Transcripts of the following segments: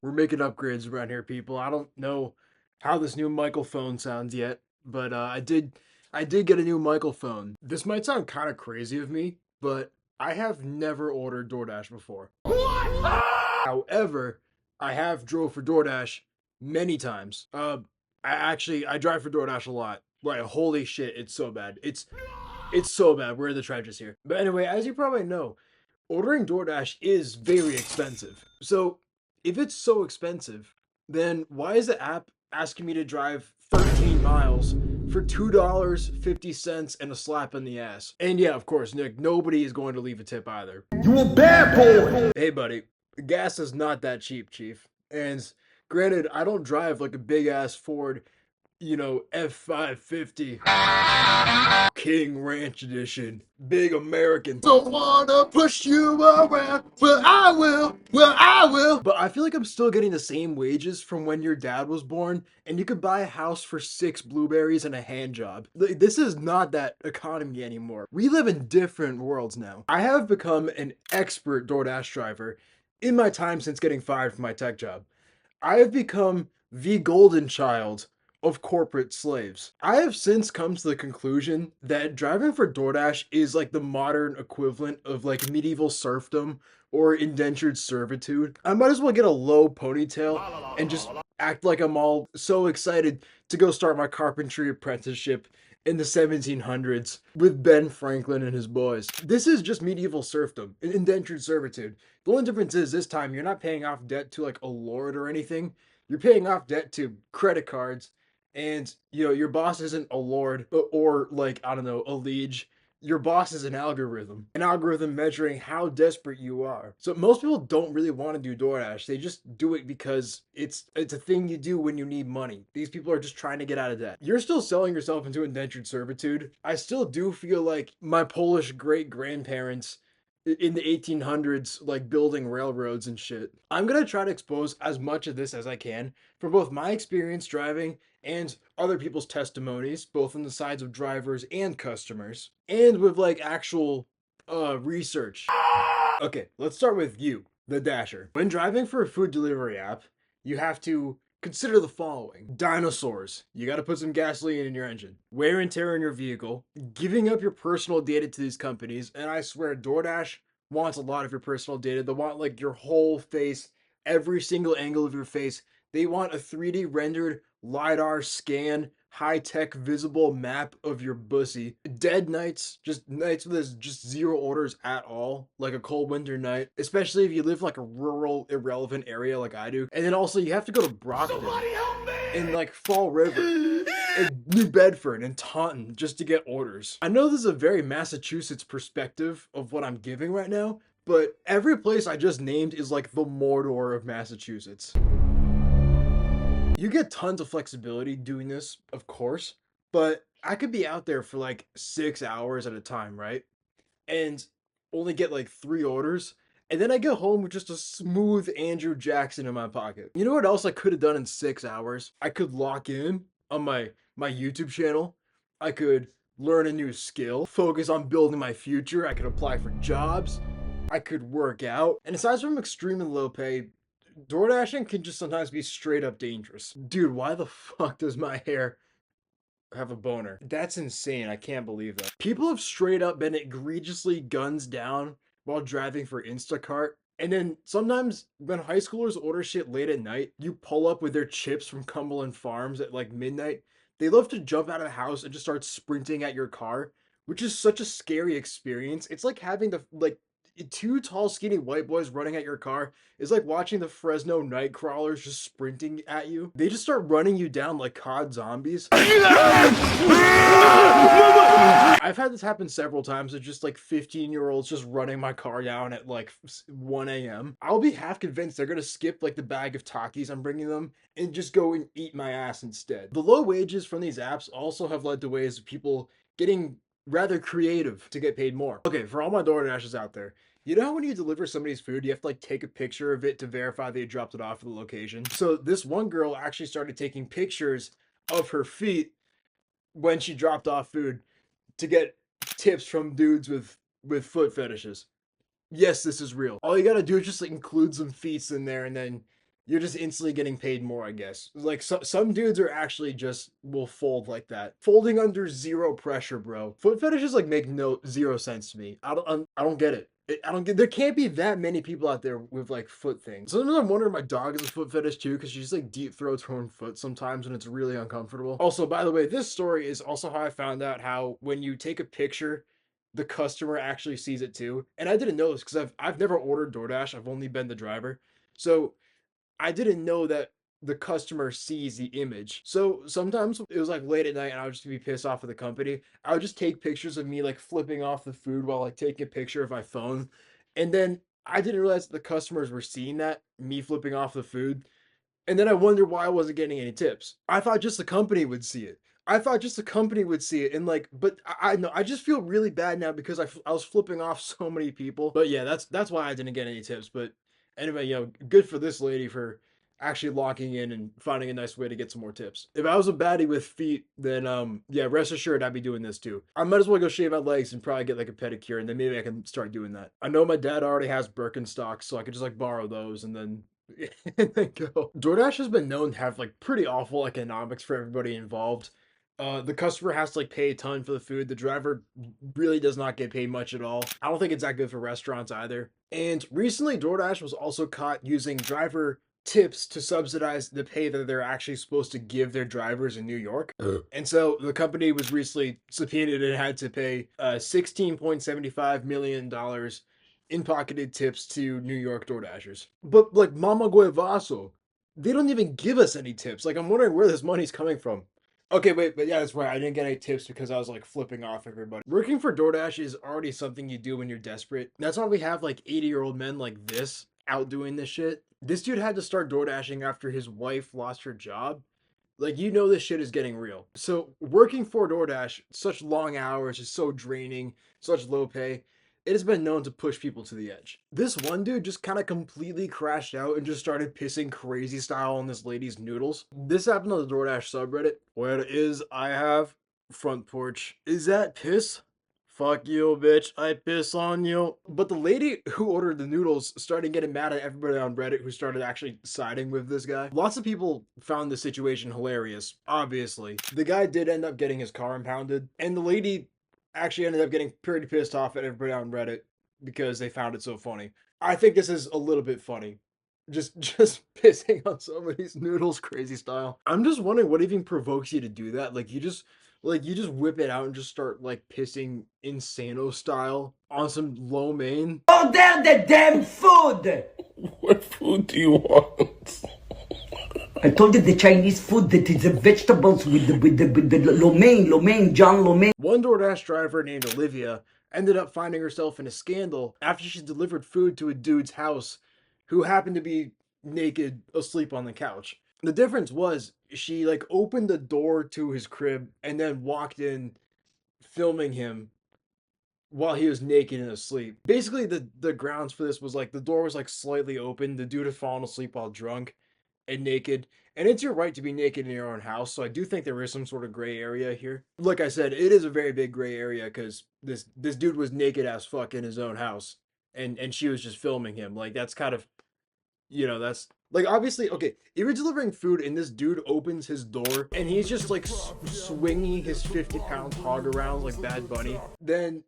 We're making upgrades around here, people. I don't know how this new microphone sounds yet, but I did get a new microphone. This might sound kind of crazy of me, but I have never ordered DoorDash before. However, I have drove for DoorDash many times. I drive for DoorDash a lot. Like holy shit, it's so bad. It's so bad. We're in the trenches here. But anyway, as you probably know, ordering DoorDash is very expensive. So if it's so expensive, then why is the app asking me to drive 13 miles for $2.50 and a slap in the ass? And yeah, of course, Nick, nobody is going to leave a tip either. You a bad boy! Hey, buddy, gas is not that cheap, Chief. And granted, I don't drive like a big ass Ford, F550 King Ranch Edition, big American. Don't wanna push you around, but I will, But I feel like I'm still getting the same wages from when your dad was born, and you could buy a house for 6 blueberries and a hand job. Like, this is not that economy anymore. We live in different worlds now. I have become an expert DoorDash driver in my time since getting fired from my tech job. I have become the golden child of corporate slaves. I have since come to the conclusion that driving for DoorDash is like the modern equivalent of like medieval serfdom or indentured servitude. I might as well get a low ponytail and just act like I'm all so excited to go start my carpentry apprenticeship in the 1700s with Ben Franklin and his boys. This is just medieval serfdom, indentured servitude. The only difference is this time you're not paying off debt to like a lord or anything. You're paying off debt to credit cards, and your boss isn't a lord or like, I don't know, a liege. Your boss is an algorithm measuring how desperate you are. So most people don't really want to do DoorDash. They just do it because it's a thing you do when you need money. These people are just trying to get out of debt. You're still selling yourself into indentured servitude. I still do feel like my Polish great grandparents in the 1800s, like building railroads and shit. I'm gonna try to expose as much of this as I can from both my experience driving and other people's testimonies, both on the sides of drivers and customers, and with like actual research. Okay, let's start with you, the dasher. When driving for a food delivery app, you have to consider the following: dinosaurs, you got to put some gasoline in your engine, wear and tear in your vehicle, giving up your personal data to these companies. And I swear DoorDash wants a lot of your personal data. They want like your whole face, every single angle of your face. They want a 3D rendered LiDAR scan, high-tech visible map of your bussy. Dead nights, just nights where there's just zero orders at all, like a cold winter night, especially if you live like a rural, irrelevant area like I do. And then also you have to go to Brockton in like Fall River in New Bedford and Taunton just to get orders. I know this is a very Massachusetts perspective of what I'm giving right now, but every place I just named is like the Mordor of Massachusetts. You get tons of flexibility doing this, of course, but I could be out there for like 6 hours at a time, right? And only get like 3 orders. And then I get home with just a smooth Andrew Jackson in my pocket. You know what else I could have done in 6 hours? I could lock in on my YouTube channel. I could learn a new skill, focus on building my future. I could apply for jobs. I could work out. And aside from extremely low pay, DoorDashing can just sometimes be straight up dangerous. Dude, why the fuck does my hair have a boner? That's insane. I can't believe that. People have straight up been egregiously guns down while driving for Instacart. And then sometimes when high schoolers order shit late at night, you pull up with their chips from Cumberland Farms at like midnight. They love to jump out of the house and just start sprinting at your car, which is such a scary experience. It's like having the like two tall skinny white boys running at your car is like watching the Fresno night crawlers just sprinting at you. They just start running you down like COD zombies. I've had this happen several times. It's just like 15-year-olds just running my car down at like 1 a.m. I'll be half convinced they're gonna skip like the bag of Takis I'm bringing them and just go and eat my ass instead. The low wages from these apps also have led to ways of people getting rather creative to get paid more. Okay, for all my DoorDashers out there, you know how when you deliver somebody's food, you have to like take a picture of it to verify they dropped it off at the location? So this one girl actually started taking pictures of her feet when she dropped off food to get tips from dudes with foot fetishes. Yes, this is real. All you gotta do is just like include some feet in there, and then You're just instantly getting paid more, I guess. Like some dudes are actually just will fold like that, folding under zero pressure, bro. Foot fetishes like make no zero sense to me. I don't get it. I don't get. There can't be that many people out there with like foot things. Sometimes I'm wondering if my dog is a foot fetish too, because she just like deep throats her own foot sometimes, and it's really uncomfortable. Also, by the way, this story is also how I found out how when you take a picture, the customer actually sees it too. And I didn't know this because I've never ordered DoorDash. I've only been the driver. So I didn't know that the customer sees the image. So sometimes it was like late at night and I would just be pissed off at the company. I would just take pictures of me like flipping off the food while like taking a picture of my phone. And then I didn't realize that the customers were seeing that, me flipping off the food. And then I wonder why I wasn't getting any tips. I thought just the company would see it. I thought just the company would see it, and like, but I know I just feel really bad now because I was flipping off so many people. But yeah, that's why I didn't get any tips. But anyway, good for this lady for actually locking in and finding a nice way to get some more tips. If I was a baddie with feet, then yeah, rest assured I'd be doing this too. I might as well go shave my legs and probably get like a pedicure, and then maybe I can start doing that. I know my dad already has Birkenstocks, so I could just like borrow those and then and then go. DoorDash has been known to have like pretty awful economics for everybody involved. The customer has to like pay a ton for the food. The driver really does not get paid much at all. I don't think it's that good for restaurants either. And recently, DoorDash was also caught using driver tips to subsidize the pay that they're actually supposed to give their drivers in New York. And so the company was recently subpoenaed and had to pay $16.75 million in pocketed tips to New York DoorDashers. But like Mama Guevaso, they don't even give us any tips. Like I'm wondering where this money's coming from. Okay, wait, but yeah, that's right. I didn't get any tips because I was like flipping off everybody. Working for DoorDash is already something you do when you're desperate. That's why we have like 80-year-old men like this out doing this shit. This dude had to start DoorDashing after his wife lost her job. Like, this shit is getting real. So, working for DoorDash, such long hours is so draining, such low pay. It has been known to push people to the edge. This one dude just kind of completely crashed out and just started pissing crazy style on this lady's noodles. This happened on the DoorDash subreddit. Where it is, I have front porch. Is that piss? Fuck you, bitch. I piss on you. But the lady who ordered the noodles started getting mad at everybody on Reddit who started actually siding with this guy. Lots of people found the situation hilarious, obviously. The guy did end up getting his car impounded, and the lady actually ended up getting pretty pissed off at everybody on Reddit because they found it so funny. I think this is a little bit funny. Just pissing on somebody's noodles crazy style. I'm just wondering what even provokes you to do that. Like you just whip it out and just start like pissing insano style on some lo mein. Order the damn food! What food do you want? I told you the Chinese food that is the vegetables with the lo mein, John lo mein. One DoorDash driver named Olivia ended up finding herself in a scandal after she delivered food to a dude's house who happened to be naked asleep on the couch. The difference was she like opened the door to his crib and then walked in filming him while he was naked and asleep. Basically the grounds for this was like the door was like slightly open. The dude had fallen asleep while drunk and naked. And it's your right to be naked in your own house, so I do think there is some sort of gray area here. Like I said, it is a very big gray area because this dude was naked as fuck in his own house, and she was just filming him. Like that's kind of that's like obviously okay. If you're delivering food and this dude opens his door and he's just like swinging his 50-pound hog around like Bad Bunny, then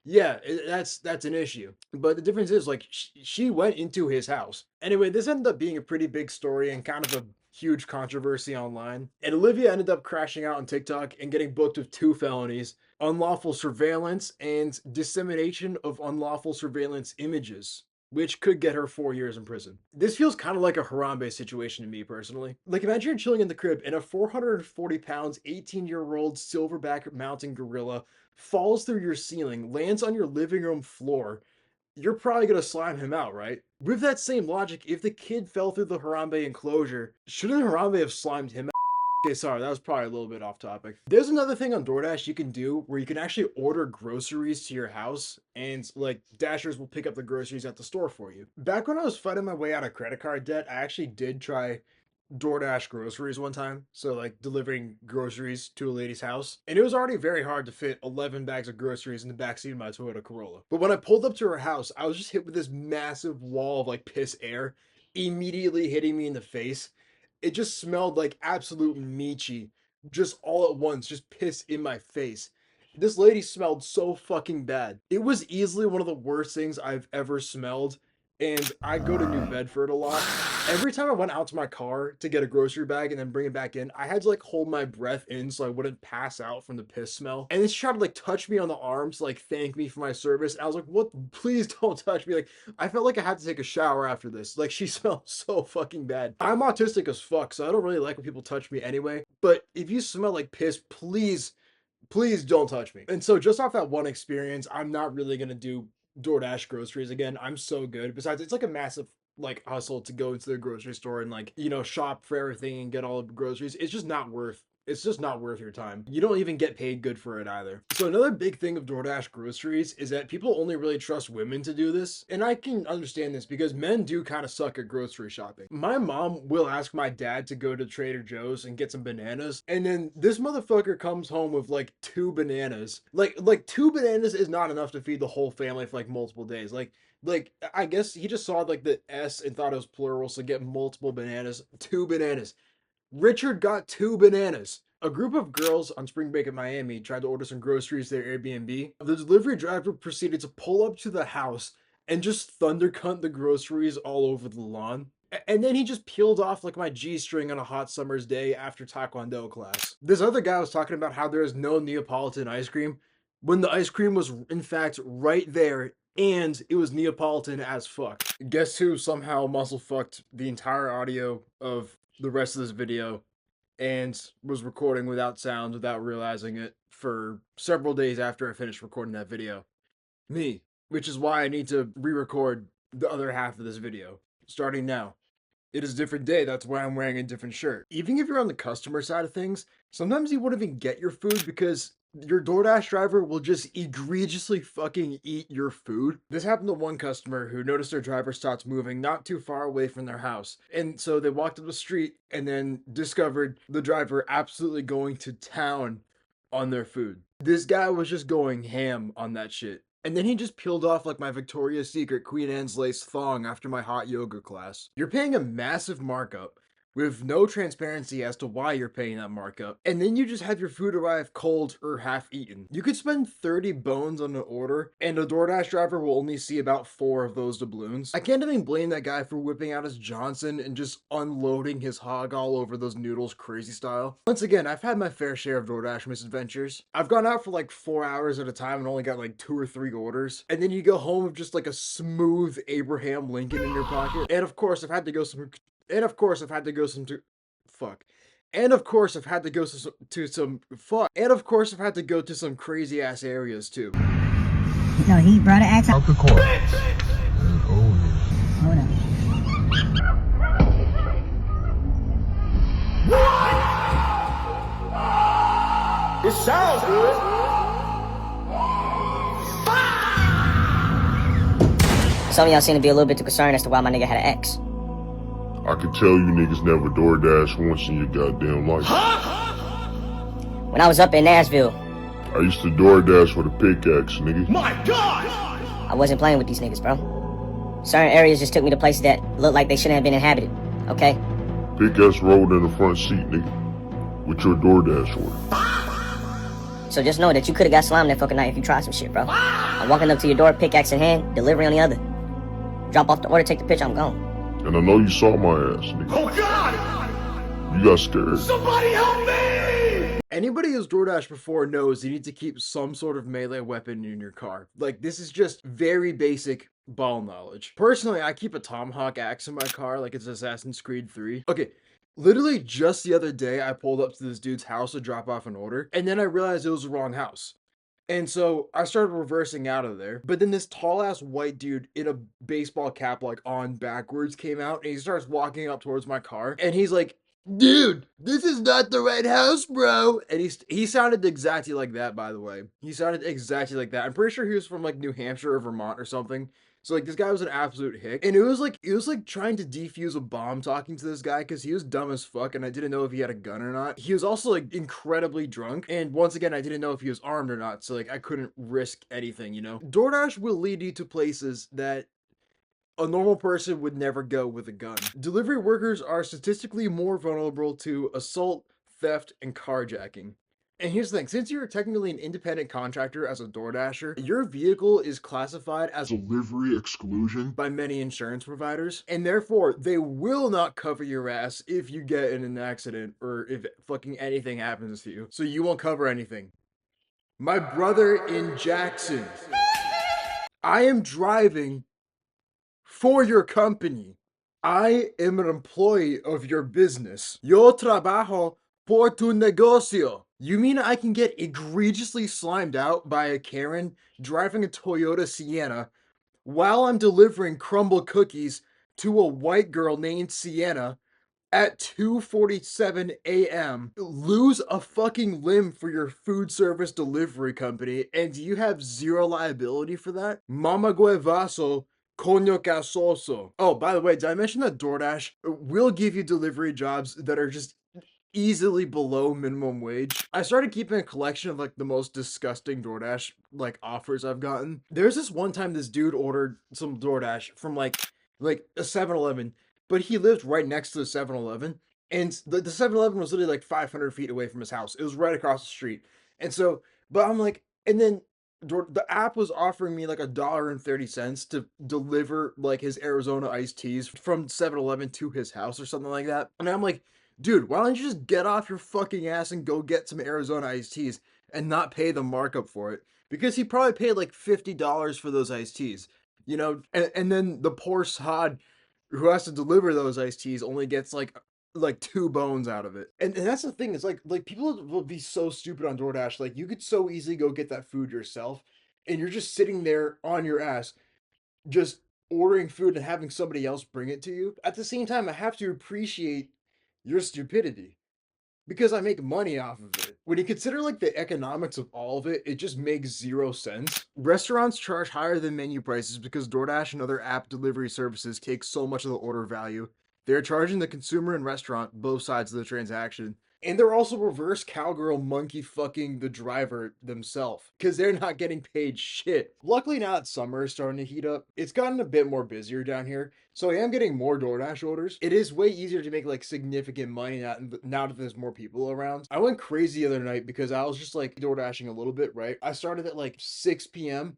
yeah, that's an issue. But the difference is like she went into his house. Anyway, this ended up being a pretty big story and kind of a huge controversy online. And Olivia ended up crashing out on TikTok and getting booked with 2 felonies: unlawful surveillance and dissemination of unlawful surveillance images, which could get her 4 years in prison. This feels kind of like a Harambe situation to me personally. Like imagine you're chilling in the crib and a 440 pounds, 18-year-old silverback mountain gorilla falls through your ceiling, lands on your living room floor. You're probably gonna slime him out, right? With that same logic, if the kid fell through the Harambe enclosure, shouldn't Harambe have slimed him out? Okay, sorry, that was probably a little bit off topic. There's another thing on DoorDash you can do where you can actually order groceries to your house and like Dashers will pick up the groceries at the store for you. Back when I was fighting my way out of credit card debt, I actually did try DoorDash groceries one time. So like delivering groceries to a lady's house. And it was already very hard to fit 11 bags of groceries in the backseat of my Toyota Corolla. But when I pulled up to her house, I was just hit with this massive wall of like piss air. immediately hitting me in the face. It just smelled like absolute Michi, just all at once, just piss in my face. This lady smelled so fucking bad. It was easily one of the worst things I've ever smelled. And I go to New Bedford a lot. Every time I went out to my car to get a grocery bag and then bring it back in, I had to like hold my breath in so I wouldn't pass out from the piss smell. And then she tried to like touch me on the arms, like thank me for my service. And I was like, what? Please don't touch me. Like, I felt like I had to take a shower after this. Like, she smelled so fucking bad. I'm autistic as fuck, so I don't really like when people touch me anyway. But if you smell like piss, please don't touch me. And so just off that one experience, I'm not really gonna do DoorDash groceries again. I'm so good. Besides, it's like a massive like hustle to go into the grocery store and like, you know, shop for everything and get all the groceries. It's just not worth your time. You don't even get paid good for it either. So another big thing of DoorDash groceries is that people only really trust women to do this. And I can understand this because men do kind of suck at grocery shopping. My mom will ask my dad to go to Trader Joe's and get some bananas. And then this motherfucker comes home with like 2 bananas. Like 2 bananas is not enough to feed the whole family for like multiple days. Like I guess he just saw like the S and thought it was plural, so get multiple bananas. 2 bananas. Richard got 2 bananas. A group of girls on spring break in Miami tried to order some groceries to their Airbnb. The delivery driver proceeded to pull up to the house and just thundercunt the groceries all over the lawn. And then he just peeled off like my G string on a hot summer's day after Taekwondo class. This other guy was talking about how there is no Neapolitan ice cream when the ice cream was in fact right there and it was Neapolitan as fuck. Guess who somehow muscle fucked the entire audio of the rest of this video and was recording without sound without realizing it for several days after I finished recording that video? Me. Which is why I need to re-record the other half of this video, starting now. It is a different day, that's why I'm wearing a different shirt. Even if you're on the customer side of things, sometimes you won't even get your food because your DoorDash driver will just egregiously fucking eat your food. This happened to one customer who noticed their driver stopped moving not too far away from their house. And so they walked up the street and then discovered the driver absolutely going to town on their food. This guy was just going ham on that shit. And then he just peeled off like my Victoria's Secret Queen Anne's lace thong after my hot yoga class. You're paying a massive markup with no transparency as to why you're paying that markup, and then you just have your food arrive cold or half eaten. You could spend 30 bones on an order, and a DoorDash driver will only see about 4 of those doubloons. I can't even blame that guy for whipping out his Johnson and just unloading his hog all over those noodles crazy style. Once again, I've had my fair share of DoorDash misadventures. I've gone out for like 4 hours at a time and only got like 2 or 3 orders, and then you go home with just like a smooth Abraham Lincoln in your pocket. And of course, I've had to go some and of course, I've had to go some to fuck. And of course, I've had to go to some fuck. And of course, I've had to go to some crazy ass areas too. No, he brought an axe out the court. Hold on. It sounds good. Some of y'all seem to be a little bit too concerned as to why my nigga had an ex. I can tell you niggas never DoorDash once in your goddamn life. When I was up in Nashville, I used to DoorDash with a pickaxe, nigga. My God! I wasn't playing with these niggas, bro. Certain areas just took me to places that looked like they shouldn't have been inhabited, okay? Pickaxe rolled in the front seat, nigga. With your DoorDash order. So just know that you could have got slimed that fucking night if you tried some shit, bro. I'm walking up to your door, pickaxe in hand, delivery on the other. Drop off the order, take the picture, I'm gone. And I know you saw my ass, nigga. Oh God! You got scared. Somebody help me! Anybody who's DoorDash before knows you need to keep some sort of melee weapon in your car. Like, this is just very basic ball knowledge. Personally, I keep a Tomahawk axe in my car like it's Assassin's Creed 3. Okay, literally just the other day, I pulled up to this dude's house to drop off an order, and then I realized it was the wrong house. And so I started reversing out of there. But then this tall ass white dude in a baseball cap, like on backwards, came out and he starts walking up towards my car. And he's like, dude, this is not the right house, bro. And he sounded exactly like that, by the way. He sounded exactly like that. I'm pretty sure he was from like New Hampshire or Vermont or something. So like this guy was an absolute hick. And it was like trying to defuse a bomb talking to this guy because he was dumb as fuck and I didn't know if he had a gun or not. He was also like incredibly drunk. And once again, I didn't know if he was armed or not. So like I couldn't risk anything, you know? DoorDash will lead you to places that A normal person would never go with a gun. Delivery workers are statistically more vulnerable to assault, theft, and carjacking. And here's the thing, since you're technically an independent contractor as a DoorDasher, your vehicle is classified as Delivery exclusion. by many insurance providers, and therefore they will not cover your ass if you get in an accident or if fucking anything happens to you. So you won't cover anything. My brother in Jackson, I am driving for your company. I am an employee of your business. Yo trabajo por tu negocio. You mean I can get egregiously slimed out by a Karen driving a Toyota Sienna while I'm delivering crumble cookies to a white girl named Sienna at 2:47 a.m. Lose a fucking limb for your food service delivery company, and you have zero liability for that? Mama Guevaso, coño casoso. Oh, by the way, did I mention that DoorDash will give you delivery jobs that are just easily below minimum wage? I started keeping a collection of like the most disgusting DoorDash like offers I've gotten. There's this one time this dude ordered some DoorDash from like a 7-Eleven, but he lived right next to the 7-Eleven, and the 7-Eleven was literally like 500 feet away from his house. It was right across the street. And so, but I'm like, and then the app was offering me like $1.30 to deliver like his Arizona iced teas from 7-Eleven to his house or something like that. And I'm like, dude, why don't you just get off your fucking ass and go get some Arizona iced teas and not pay the markup for it? Because he probably paid like $50 for those iced teas, you know, and then the poor sod who has to deliver those iced teas only gets like 2 bones out of it. And that's the thing, is like people will be so stupid on DoorDash. Like you could so easily go get that food yourself, and you're just sitting there on your ass, just ordering food and having somebody else bring it to you. At the same time, I have to appreciate your stupidity because I make money off of it. When you consider like the economics of all of it, it just makes zero sense. Restaurants charge higher than menu prices because DoorDash and other app delivery services take so much of the order value. They're charging the consumer and restaurant both sides of the transaction. And they're also reverse cowgirl monkey fucking the driver themselves because they're not getting paid shit. Luckily now that summer is starting to heat up, it's gotten a bit more busier down here. So I am getting more DoorDash orders. It is way easier to make like significant money now that there's more people around. I went crazy the other night because I was just like DoorDashing a little bit, right? I started at like 6 p.m.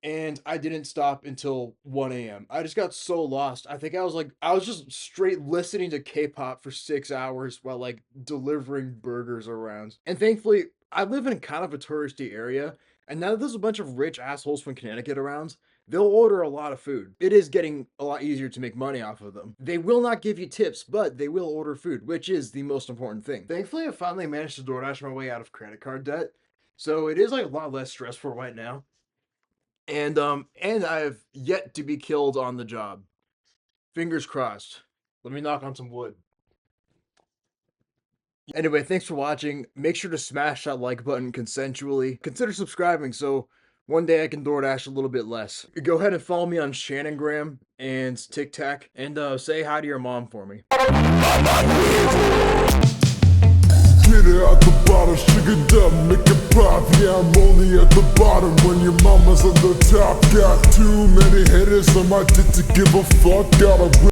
and I didn't stop until 1 a.m. I just got so lost. I think I was just straight listening to K-pop for 6 hours while like delivering burgers around. And thankfully, I live in kind of a touristy area, and now that there's a bunch of rich assholes from Connecticut around, they'll order a lot of food. It is getting a lot easier to make money off of them. They will not give you tips, but they will order food, which is the most important thing. Thankfully, I finally managed to DoorDash my way out of credit card debt, so it is like a lot less stressful right now. And I have yet to be killed on the job. Fingers crossed. Let me knock on some wood. Anyway, thanks for watching. Make sure to smash that like button consensually. Consider subscribing so one day I can DoorDash a little bit less. Go ahead and follow me on Shannongram and TikTok, and say hi to your mom for me. Get it at the bottom, sugar dumb, make it pop. Yeah, I'm only at the bottom when your mama's on the top. Got too many haters on my dick to give a fuck. Gotta